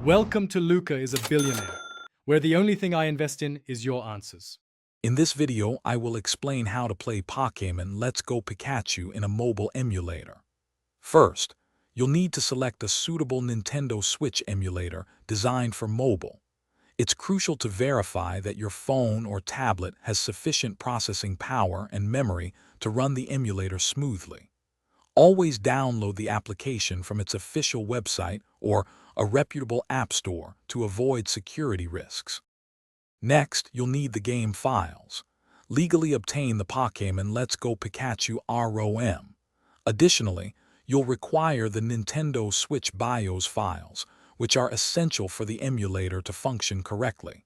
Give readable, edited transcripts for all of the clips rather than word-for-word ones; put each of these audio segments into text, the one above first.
Welcome to Luca is a Billionaire, where the only thing I invest in is your answers. In this video, I will explain how to play Pokémon Let's Go Pikachu in a mobile emulator. First, you'll need to select a suitable Nintendo Switch emulator designed for mobile. It's crucial to verify that your phone or tablet has sufficient processing power and memory to run the emulator smoothly. Always download the application from its official website or a reputable app store to avoid security risks. Next, you'll need the game files. Legally obtain the Pokémon Let's Go Pikachu ROM. Additionally, you'll require the Nintendo Switch BIOS files, which are essential for the emulator to function correctly.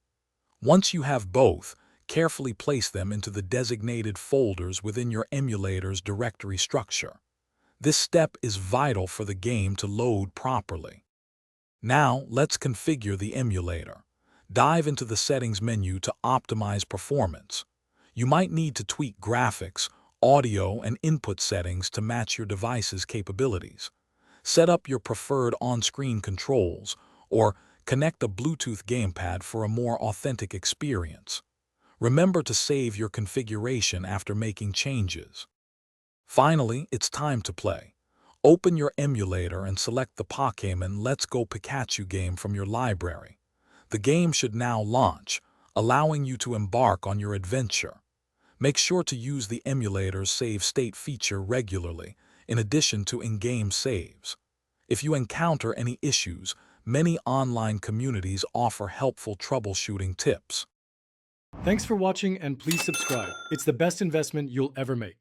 Once you have both, carefully place them into the designated folders within your emulator's directory structure. This step is vital for the game to load properly. Now, let's configure the emulator. Dive into the settings menu to optimize performance. You might need to tweak graphics, audio, and input settings to match your device's capabilities. Set up your preferred on-screen controls, or connect a Bluetooth gamepad for a more authentic experience. Remember to save your configuration after making changes. Finally, it's time to play. Open your emulator and select the Pokémon Let's Go Pikachu game from your library. The game should now launch, allowing you to embark on your adventure. Make sure to use the emulator's save state feature regularly, in addition to in-game saves. If you encounter any issues, many online communities offer helpful troubleshooting tips. Thanks for watching and please subscribe. It's the best investment you'll ever make.